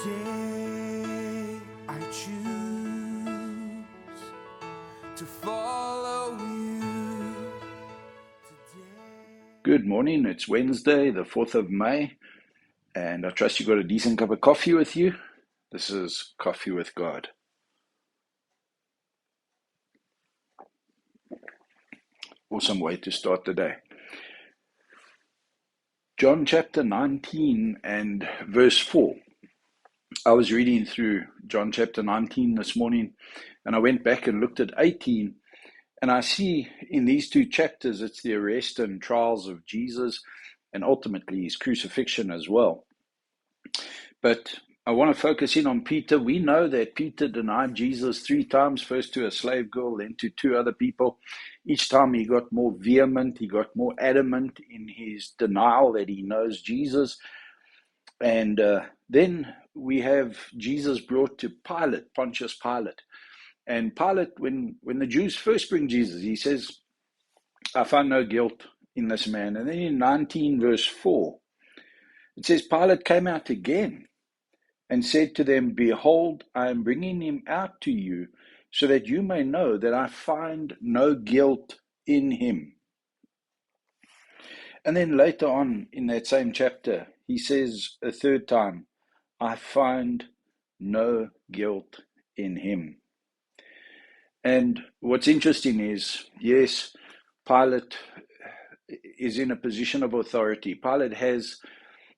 Today I choose to follow you. Good morning. It's Wednesday, the 4th of May, and I trust you got a decent cup of coffee with you. This is Coffee with God. Awesome way to start the day. John chapter 19 and verse 4. I was reading through John chapter 19 this morning, and I went back and looked at 18, and I see in these two chapters it's the arrest and trials of Jesus, and ultimately his crucifixion as well. But I want to focus in on Peter. We know that Peter denied Jesus 3 times, first to a slave girl, then to 2 other people. Each time he got more vehement, he got more adamant in his denial that he knows Jesus. And then we have Jesus brought to Pilate, Pontius Pilate. And Pilate, when the Jews first bring Jesus, he says, I find no guilt in this man. And then in 19 verse 4, it says, Pilate came out again and said to them, Behold, I am bringing him out to you, so that you may know that I find no guilt in him. And then later on in that same chapter, he says a third time, I find no guilt in him. And what's interesting is, yes, Pilate is in a position of authority. Pilate has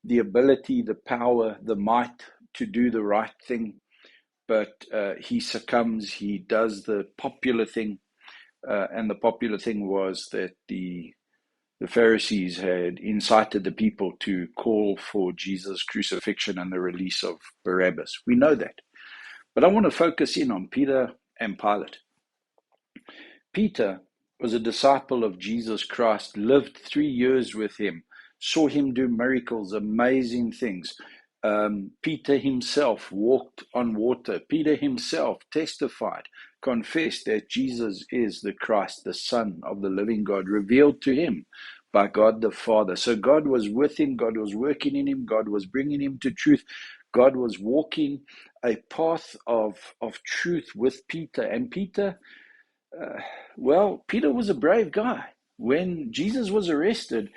the ability, the power, the might to do the right thing, but he succumbs, he does the popular thing, and the popular thing was that the Pharisees had incited the people to call for Jesus' crucifixion and the release of Barabbas. We know that. But I want to focus in on Peter and Pilate. Peter was a disciple of Jesus Christ, lived 3 years with him, saw him do miracles, amazing things. Peter himself walked on water. Peter himself testified, confessed that Jesus is the Christ, the Son of the living God, revealed to him by God the Father. So God was with him, God was working in him, God was bringing him to truth. God was walking a path of truth with Peter. And Peter, Peter was a brave guy. When Jesus was arrested,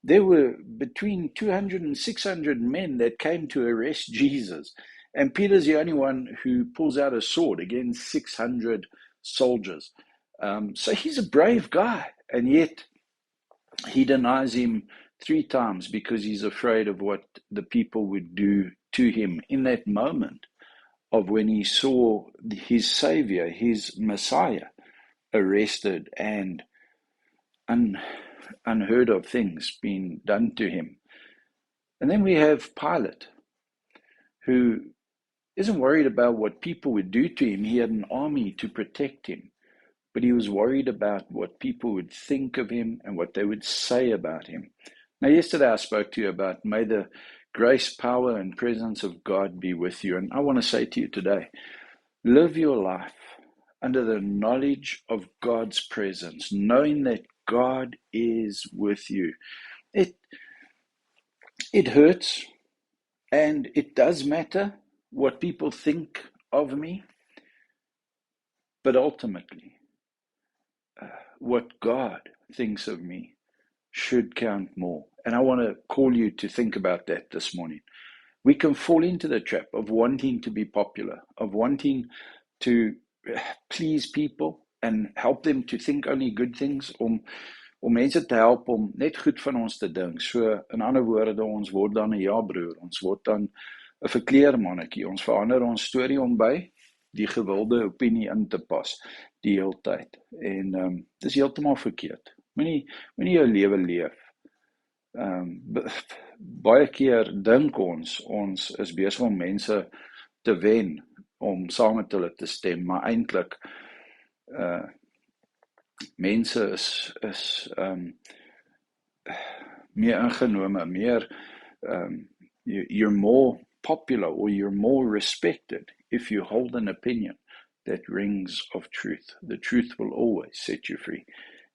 there were between 200 and 600 men that came to arrest Jesus. And Peter's the only one who pulls out a sword against 600 soldiers. So he's a brave guy. And yet he denies him 3 times because he's afraid of what the people would do to him in that moment of when he saw his Savior, his Messiah, arrested and unheard of things being done to him. And then we have Pilate, who isn't worried about what people would do to him. He had an army to protect him, but he was worried about what people would think of him and what they would say about him. Now, yesterday I spoke to you about, may the grace, power, and presence of God be with you. And I want to say to you today, live your life under the knowledge of God's presence, knowing that God is with you. It hurts, and it does matter what people think of me, but ultimately, what God thinks of me should count more. And I want to call you to think about that this morning. We can fall into the trap of wanting to be popular, of wanting to please people and help them to think only good things, om mense te help om net goed van ons te dink. So in ander woorde, ons word dan 'n ja-broer, ons word dan 'n verkleermannetjie. Ons verander ons storie om by die gewilde opinie in te pas die hele tyd. En dis heeltemal verkeerd. Moenie jou lewe leef. Baie keer dink ons is besig om mense te wen om saam met hulle te stem, maar eintlik mense is meer ingenome, meer you're more popular or you're more respected if you hold an opinion that rings of truth. The truth will always set you free.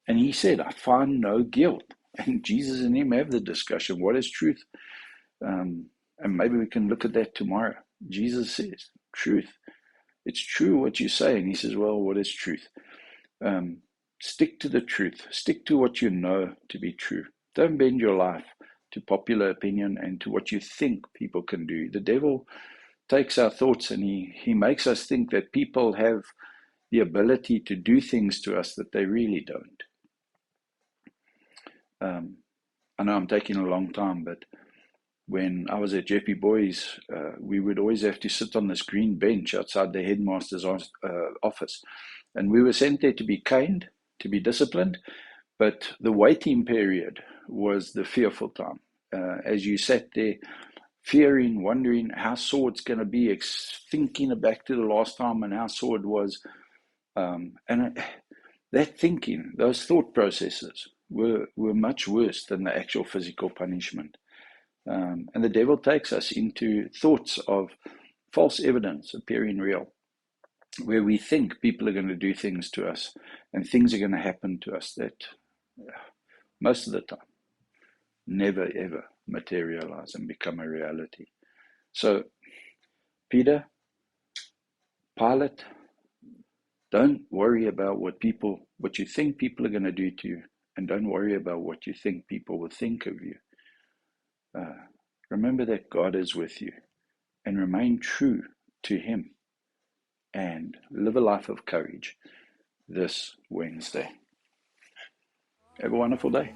And he said, I find no guilt. And Jesus and him have the discussion. What is truth? And maybe we can look at that tomorrow. Jesus says, truth. It's true what you say. And he says, well, what is truth? Stick to the truth. Stick to what you know to be true. Don't bend your life to popular opinion and to what you think people can do. The devil takes our thoughts and he makes us think that people have the ability to do things to us that they really don't. I know I'm taking a long time, but when I was at Jeffy Boys, we would always have to sit on this green bench outside the headmaster's office. And we were sent there to be caned, to be disciplined, but the waiting period was the fearful time. As you sat there, fearing, wondering how sore it's going to be, thinking back to the last time and how sore it was. That thinking, those thought processes were much worse than the actual physical punishment. And the devil takes us into thoughts of false evidence appearing real, where we think people are going to do things to us and things are going to happen to us that most of the time never ever materialize and become a reality. So, Peter, Pilate, don't worry about what you think people are going to do to you, and don't worry about what you think people will think of you. Remember that God is with you, and remain true to Him, and live a life of courage this Wednesday. Have a wonderful day.